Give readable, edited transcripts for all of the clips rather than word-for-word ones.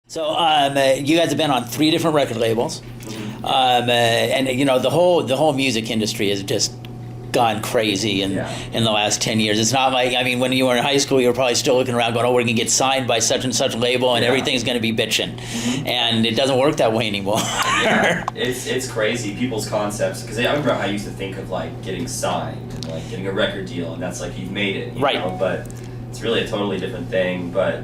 So you guys have been on 3 different record labels, and you know the whole music industry has just gone crazy in the last 10 years. It's not like, I mean, when you were in high school, you were probably still looking around going, oh, we're going to get signed by such and such label and everything's going to be bitching. And it doesn't work that way anymore. It's crazy, people's concepts, because I remember how I used to think of like getting signed and like getting a record deal, and that's like you've made it, you know? But it's really a totally different thing. But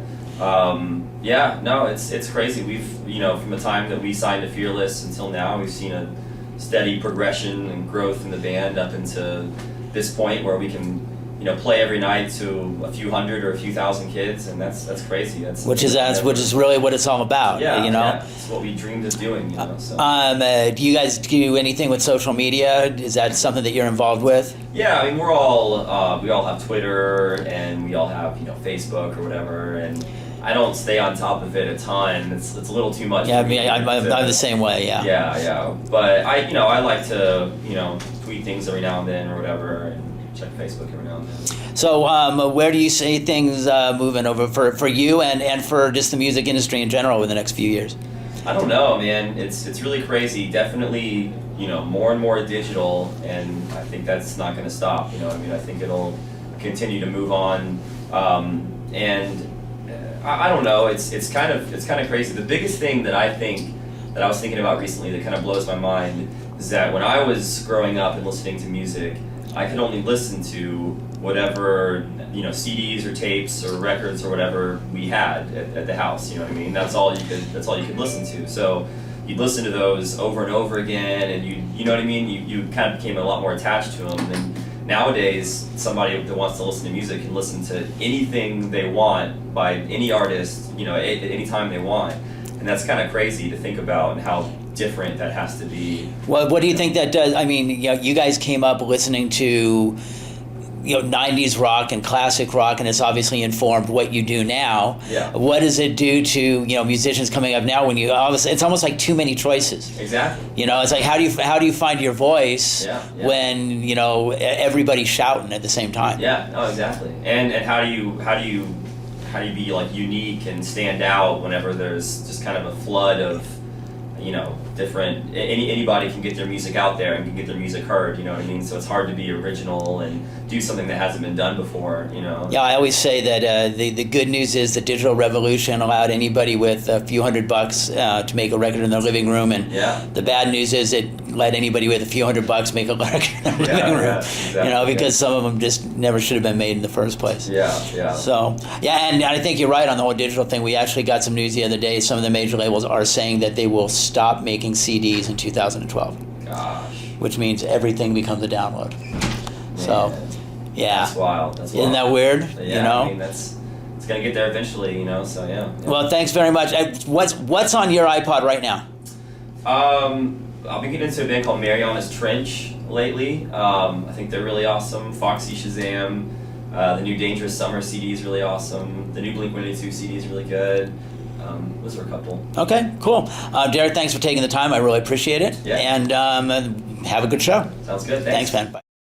it's crazy. We've, you know, from the time that we signed to Fearless until now, we've seen a steady progression and growth in the band up into this point where we can, you know, play every night to a few hundred or a few thousand kids, and that's crazy. Which is really what it's all about. Yeah, you know, it's what we dreamed of doing. You know, so. Do you guys do anything with social media? Is that something that you're involved with? Yeah, I mean, we all have Twitter, and we all have, you know, Facebook or whatever, and I don't stay on top of it a ton. It's a little too much. Yeah, I mean, I'm the same way. Yeah. Yeah. But I like to, you know, tweet things every now and then or whatever, and check Facebook every now and then. So where do you see things moving over for you and for just the music industry in general over the next few years? I don't know, man. It's really crazy. Definitely, you know, more and more digital, and I think that's not going to stop. You know, I mean, I think it'll continue to move on, and I don't know. It's kind of crazy. The biggest thing that I was thinking about recently that kind of blows my mind is that when I was growing up and listening to music, I could only listen to whatever, you know, CDs or tapes or records or whatever we had at the house. You know what I mean? That's all you could listen to. So you'd listen to those over and over again, and you know what I mean? You kind of became a lot more attached to them. And nowadays, somebody that wants to listen to music can listen to anything they want by any artist, you know, at any time they want. And that's kind of crazy to think about, and how different that has to be. Well, what do you think that does? I mean, you know, you guys came up listening to, you know, 90s rock and classic rock, and it's obviously informed what you do now. Yeah. What does it do to, you know, musicians coming up now when you obviously, it's almost like too many choices. Exactly. You know, it's like how do you find your voice when, you know, everybody's shouting at the same time? Yeah, no, exactly. And how do you be like unique and stand out whenever there's just kind of a flood of, you know, different, anybody can get their music out there and can get their music heard, you know what I mean? So it's hard to be original and do something that hasn't been done before, you know? Yeah, I always say that the good news is the digital revolution allowed anybody with a few $100 to make a record in their living room, and the bad news is it let anybody with a few $100 make a record in their living room, exactly, you know, because some of them just never should have been made in the first place. Yeah. So, and I think you're right on the whole digital thing. We actually got some news the other day. Some of the major labels are saying that they will stop making CDs in 2012. Gosh. Which means everything becomes a download. Man. So, yeah. That's wild. Isn't that weird? Yeah, you know? I mean, it's gonna get there eventually, you know, so yeah. Well, thanks very much. What's on your iPod right now? I've been getting into a band called Mariana's Trench lately. I think they're really awesome. Foxy Shazam. The new Dangerous Summer CD is really awesome. The new Blink-182 CD is really good. Those are a couple. Okay, cool. Derek, thanks for taking the time. I really appreciate it. Yeah. And have a good show. Sounds good. Thanks, man. Bye.